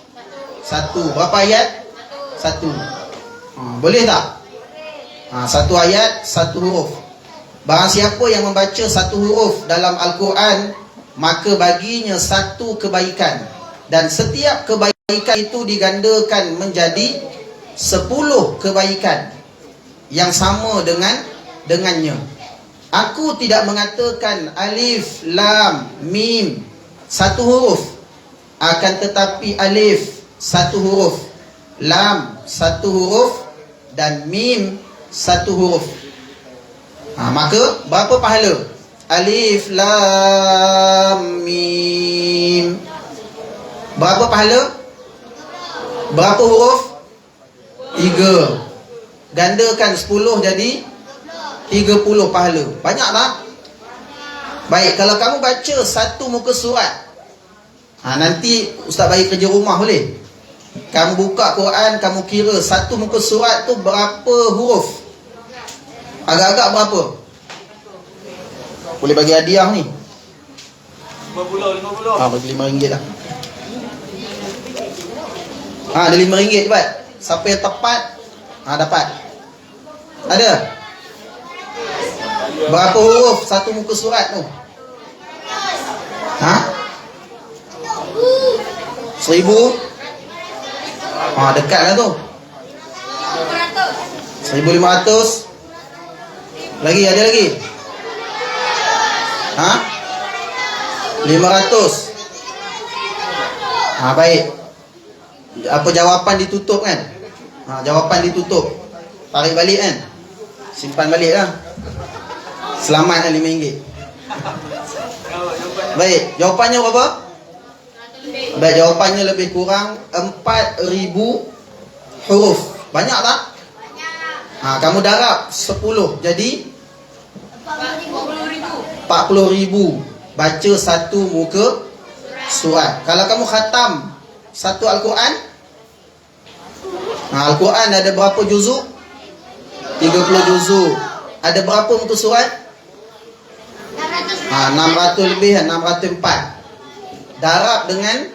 Speaker 1: Satu. Berapa ayat? Satu. Boleh tak? Satu ayat, satu huruf. Barang siapa yang membaca satu huruf dalam Al-Quran, maka baginya satu kebaikan. Dan setiap kebaikan itu digandakan menjadi 10 kebaikan yang sama dengannya. Aku tidak mengatakan alif, lam, mim satu huruf, akan tetapi alif satu huruf, lam satu huruf, dan mim satu huruf. Maka berapa pahala? Alif, lam, mim. Berapa pahala? Berapa huruf? 3. Gandakan 10 jadi 30 pahala. Banyak tak? Baik, kalau kamu baca satu muka surat, nanti Ustaz bagi kerja rumah boleh? Kamu buka Quran, kamu kira satu muka surat tu berapa huruf? Agak-agak berapa? Boleh bagi hadiah ni. 50. Bagi RM5 lah. Ada RM5 cepat. Siapa yang tepat dapat. Ada? Berapa huruf satu muka surat tu? 1000. Dekat lah tu. 1500. Lagi, ada lagi? 500. Baik. Apa jawapan ditutup kan? Jawapan ditutup. Tarik balik kan? Simpan balik lah. Selamat lah RM5. Baik, jawapannya berapa? Baik, jawapannya lebih kurang 4000 huruf. Banyak tak? Kamu darab 10 jadi 40,000 baca satu muka surat. Kalau kamu khatam satu Al-Quran, Al-Quran ada berapa juzuk? 30 juzuk. Ada berapa muka surat? 600 lebih, 604. Darab dengan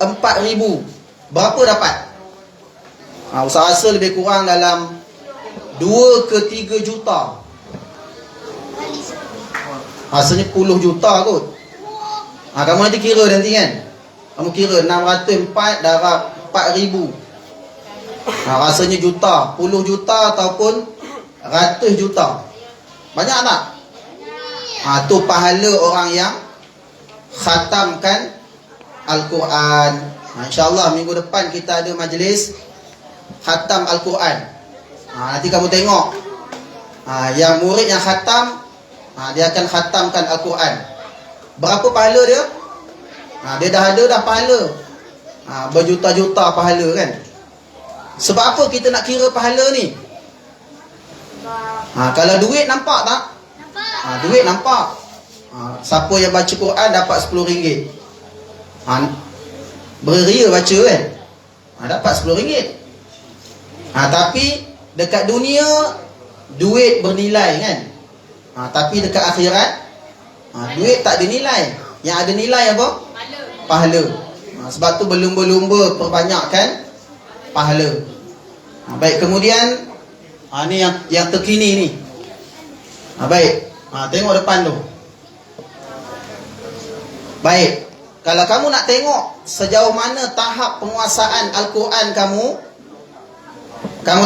Speaker 1: 4000, berapa dapat? Ustaz rasa lebih kurang dalam 2 ke 3 juta. Rasanya 10 juta kot. Kamu nanti kira nanti kan. Kamu kira 604 darab 4000. Rasanya juta, 10 juta ataupun ratus juta. Banyak tak? Tu pahala orang yang khatamkan Al-Quran. InsyaAllah minggu depan kita ada majlis khatam Al-Quran. Nanti kamu tengok, yang murid yang khatam, dia akan khatamkan Al-Quran. Berapa pahala dia? Dia dah ada pahala, berjuta-juta pahala kan. Sebab apa kita nak kira pahala ni? Kalau duit nampak tak? Duit nampak. Siapa yang baca Quran dapat RM10. Beria baca kan, dapat RM10. Tapi dekat dunia duit bernilai kan. Tapi dekat akhirat duit tak ada nilai. Yang ada nilai apa? Pahala. Sebab tu berlumba-lumba perbanyakkan pahala. Baik, kemudian ni yang terkini ni. Baik, tengok depan tu. Baik, kalau kamu nak tengok sejauh mana tahap penguasaan Al-Quran kamu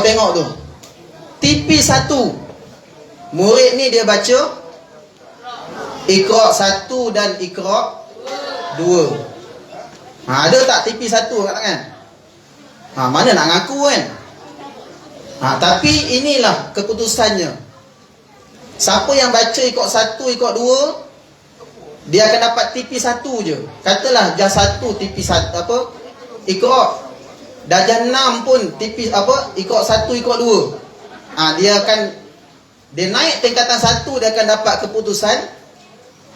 Speaker 1: tengok tu. Tipi 1, murid ni dia baca Iqra 1 dan Iqra 2. Ada tak tipi 1 kat tangan? Mana nak ngaku kan? Tapi inilah keputusannya. Siapa yang baca Iqra 1, Iqra 2, dia akan dapat tipi 1 je. Katalah darjah 1 tipi 1 apa? Iqra. Darjah 6 pun tipi apa? Iqra 1, Iqra 2. Dia naik tingkatan 1, dia akan dapat keputusan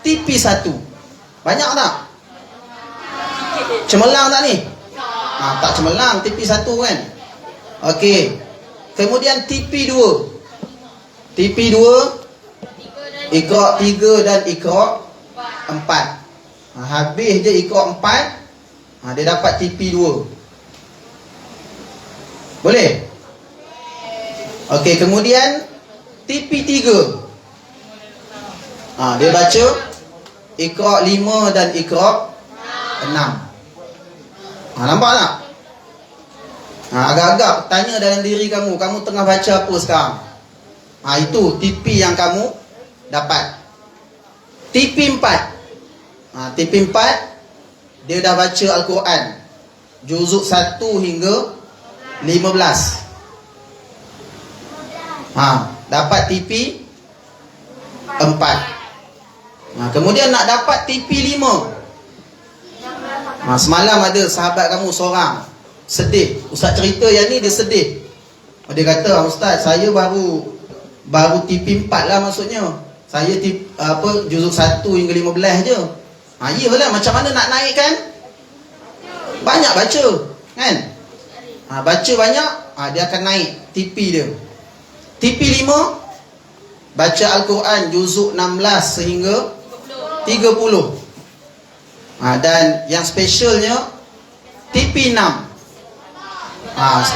Speaker 1: tipi 1. Banyak tak? Cemerlang tak ni? Tak cemerlang, tipi 1 kan? Okey. Kemudian tipi 2. Tipi 2 Iqra 3 dan Iqra 4. Habis je Iqra 4, dia dapat tipi 2. Boleh? Okey, kemudian tipi 3. Dia baca Iqra 5 dan Iqra 6. Nampak tak? Agak-agak tanya dalam diri kamu tengah baca apa sekarang? Itu tipi yang kamu dapat. Tipi 4. Tipi 4, dia dah baca Al-Quran juzuk 1 hingga 15. Dapat tipi 4. Kemudian nak dapat tipi 5. Semalam ada sahabat kamu seorang sedih. Ustaz cerita yang ni dia sedih. Dia kata, Ustaz, saya baru tipi 4 lah maksudnya. Saya juzuk 1 hingga 15 je. Iyalah, macam mana nak naikkan? Banyak baca kan? Baca banyak, dia akan naik tipi dia. Tipi 5, baca Al-Quran juzuk 16 sehingga 30. Dan yang specialnya tipi 6.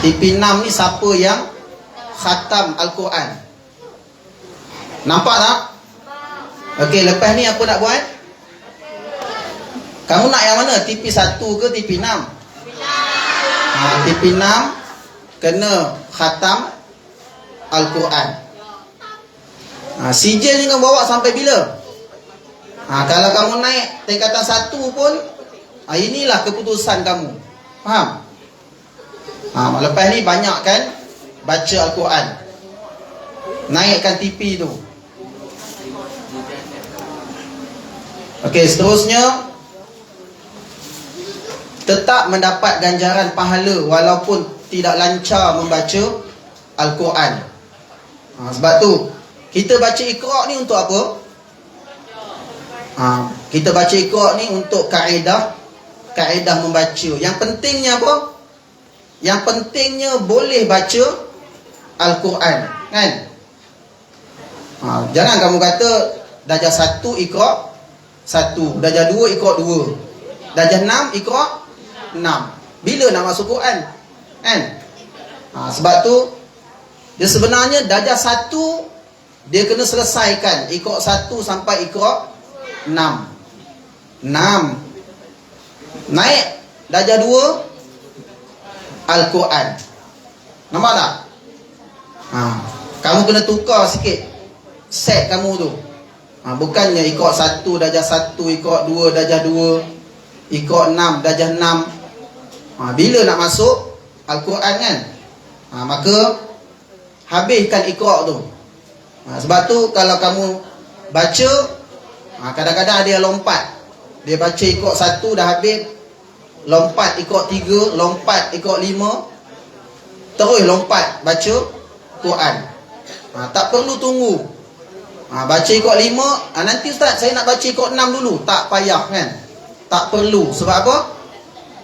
Speaker 1: Tipi 6 ni siapa yang khatam Al-Quran. Nampak tak? Okey, lepas ni apa nak buat? Kamu nak yang mana? Tipi 1 ke tipi 6? Tipi 6 kena khatam Al-Quran. Sijil ni kau bawa sampai bila? Kalau kamu naik tingkatan 1 pun, inilah keputusan kamu. Faham? Lepas ni banyak kan baca Al-Quran. Naikkan tipi tu. Okey, seterusnya tetap mendapat ganjaran pahala walaupun tidak lancar membaca Al-Quran. Sebab tu kita baca Iqra ni untuk apa? Kita baca Iqra ni untuk kaedah membaca. Yang pentingnya apa? Yang pentingnya boleh baca Al-Quran kan? Jangan kamu kata darjah 1 Iqra 1, darjah 2 Iqra 2, darjah 6 Iqra 6. Bila nak masuk Quran kan? Sebab tu dia sebenarnya darjah 1 dia kena selesaikan Iqra 1 sampai Iqra 6. Naik darjah 2 Al-Quran. Nampak tak? Kamu kena tukar sikit set kamu tu. Bukannya Iqra 1 darjah 1, Iqra 2 darjah 2, Iqra 6 darjah 6. Bila nak masuk Al-Quran kan? Maka habiskan Iqra tu. Sebab tu kalau kamu baca, kadang-kadang ada yang lompat. Dia baca Iqra 1 dah habis, lompat Iqra 3, lompat Iqra 5, terus lompat baca Quran. Tak perlu tunggu. Baca ikut 5, nanti ustaz saya nak baca ikut 6 dulu. Tak payah kan? Tak perlu. Sebab apa?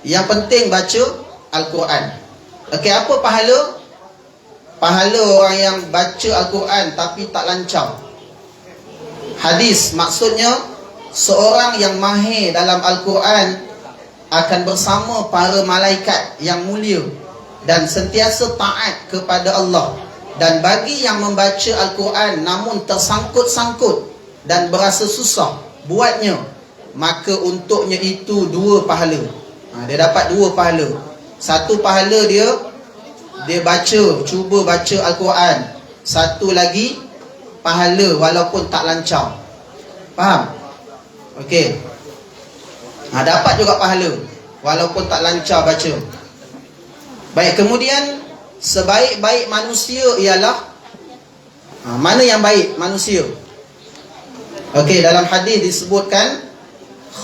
Speaker 1: Yang penting baca Al-Quran. Okey, apa pahala? Pahala orang yang baca Al-Quran tapi tak lancar. Hadis maksudnya seorang yang mahir dalam Al-Quran akan bersama para malaikat yang mulia dan sentiasa taat kepada Allah. Dan bagi yang membaca Al-Quran namun tersangkut-sangkut dan berasa susah buatnya, maka untuknya itu 2 pahala. Dia dapat 2 pahala. Satu pahala dia baca, cuba baca Al-Quran. Satu lagi pahala walaupun tak lancar. Faham? Okey. Dapat juga pahala walaupun tak lancar baca. Baik, kemudian sebaik-baik manusia ialah mana yang baik manusia? Okey, dalam hadis disebutkan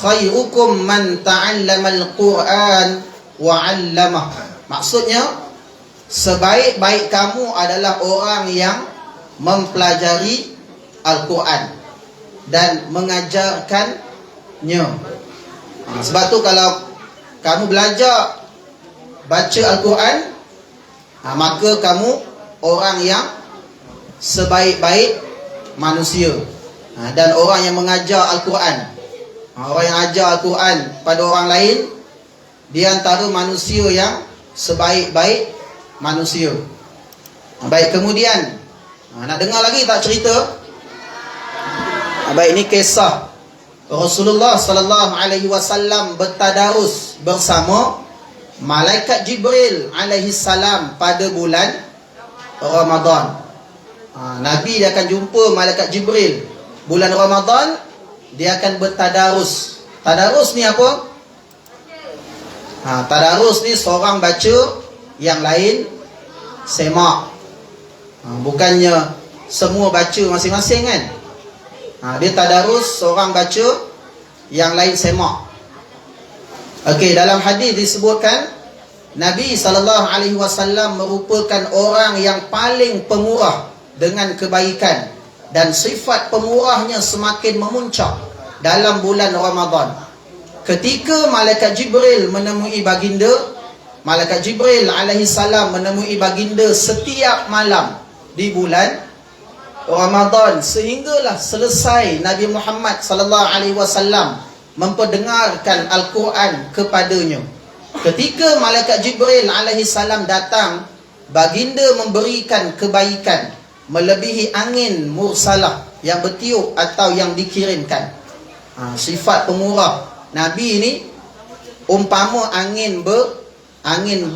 Speaker 1: khairukum man ta'allamal Quran wa 'allamah. Maksudnya sebaik-baik kamu adalah orang yang mempelajari Al-Quran dan mengajarkannya. Sebab tu kalau kamu belajar baca Al-Quran, maka kamu orang yang sebaik-baik manusia. Dan orang yang mengajar Al-Quran, orang yang ajar Al-Quran pada orang lain, dia antara manusia yang sebaik-baik manusia. Baik, kemudian nak dengar lagi tak cerita? Baik, ini kisah Rasulullah sallallahu alaihi wasallam bertadarus bersama malaikat Jibril alaihi salam pada bulan Ramadan. Nabi dia akan jumpa malaikat Jibril bulan Ramadan, dia akan bertadarus. Tadarus ni apa? Tadarus ni seorang baca, yang lain semak. Bukannya semua baca masing-masing kan? Dia tadarus, seorang baca, yang lain semak. Okey, dalam hadis disebutkan Nabi SAW merupakan orang yang paling pemurah dengan kebaikan, dan sifat pemurahnya semakin memuncak dalam bulan Ramadan. Ketika malaikat Jibril menemui baginda, malaikat Jibril alaihissalam menemui baginda setiap malam di bulan Ramadan, sehinggalah selesai Nabi Muhammad sallallahu alaihi wasallam memperdengarkan Al-Quran kepadanya. Ketika malaikat Jibril alaihissalam datang, baginda memberikan kebaikan melebihi angin mursalah yang bertiup atau yang dikirimkan. Sifat pemurah Nabi ini umpama angin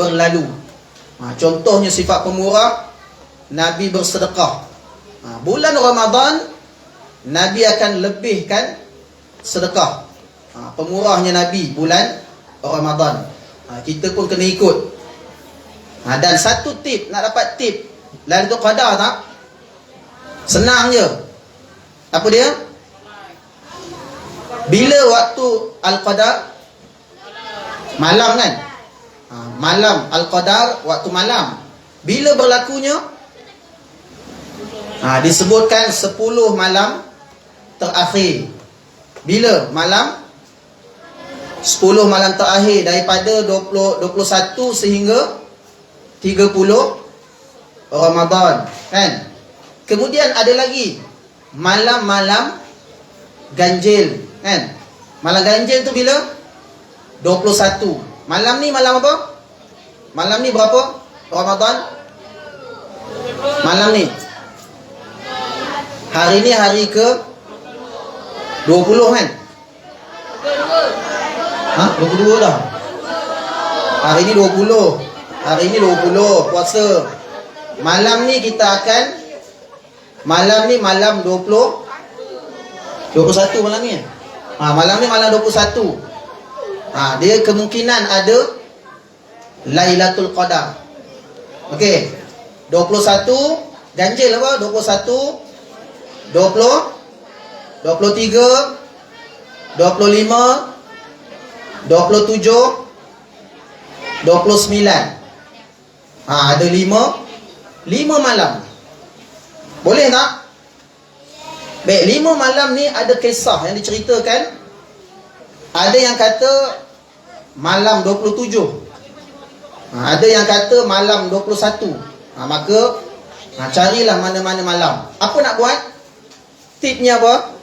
Speaker 1: berlalu. Contohnya sifat pemurah, Nabi bersedekah. Bulan Ramadan Nabi akan lebihkan sedekah. Pemurahnya Nabi bulan Ramadan. Kita pun kena ikut. Dan satu tip, nak dapat tip Lailatul Qadar tak? Senang je. Apa dia? Bila waktu Al-Qadar? Malam kan? Malam Al-Qadar, waktu malam. Bila berlakunya? Disebutkan 10 malam terakhir. Bila? Malam 10 malam terakhir daripada 21 sehingga 30 Ramadan kan? Kemudian ada lagi malam-malam ganjil kan? Malam ganjil tu bila? 21. Malam ni malam apa? Malam ni berapa Ramadan? Malam ni, hari ni hari ke 20 kan? 22 dah. Hari ni 20. Hari ni 20 puasa. Malam ni kita akan, malam ni malam 21 malam ni. Malam ni malam 21. Dia kemungkinan ada Lailatul Qadar. Okey. 21 ganjil apa? 21, 20, 23, 25, 27, 29. Ada 5 malam. Boleh tak? Baik, 5 malam ni ada kisah yang diceritakan. Ada yang kata malam 27, ada yang kata malam 21. Maka carilah mana-mana malam. Apa nak buat? Tipnya apa?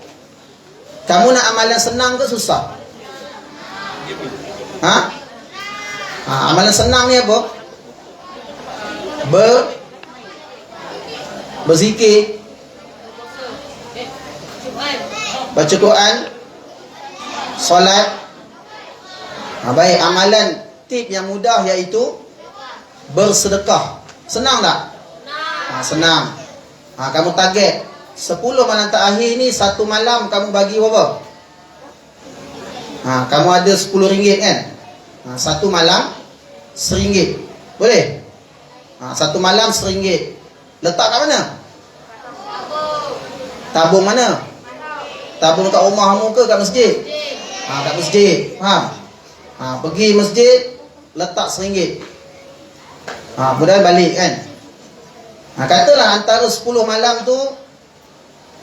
Speaker 1: Kamu nak amalan senang ke susah? Amalan senang ni apa? Berzikir, baca Quran, solat. Baik, amalan tip yang mudah iaitu bersedekah. Senang tak? Senang. Kamu target 10 malam terakhir ni, satu malam kamu bagi berapa? Kamu ada RM10 kan? Satu malam RM1. Boleh? Satu malam RM1. Letak kat mana? Tabung mana? Tabung kat rumahmu ke kat masjid? Kat masjid. Faham? Pergi masjid, letak RM1. Kemudian balik kan? Katalah antara 10 malam tu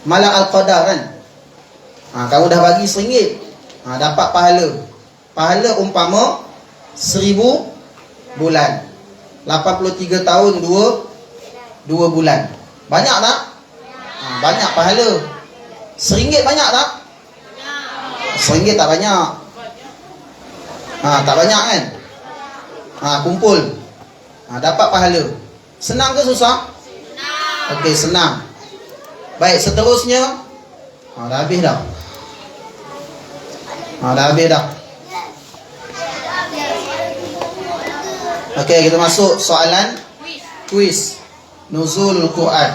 Speaker 1: malam Al-Qadar kan? Kamu dah bagi RM1, dapat pahala. Pahala umpama 1000 bulan. 83 tahun 2 bulan. Banyak tak? Banyak pahala. RM1 banyak tak? RM1 tak banyak. Tak banyak kan? Kumpul. Dapat pahala. Senang ke susah? Okey, senang. Baik, seterusnya. Dah habis dah. Dah habis dah. Okey, kita masuk soalan kuis Nuzul Quran.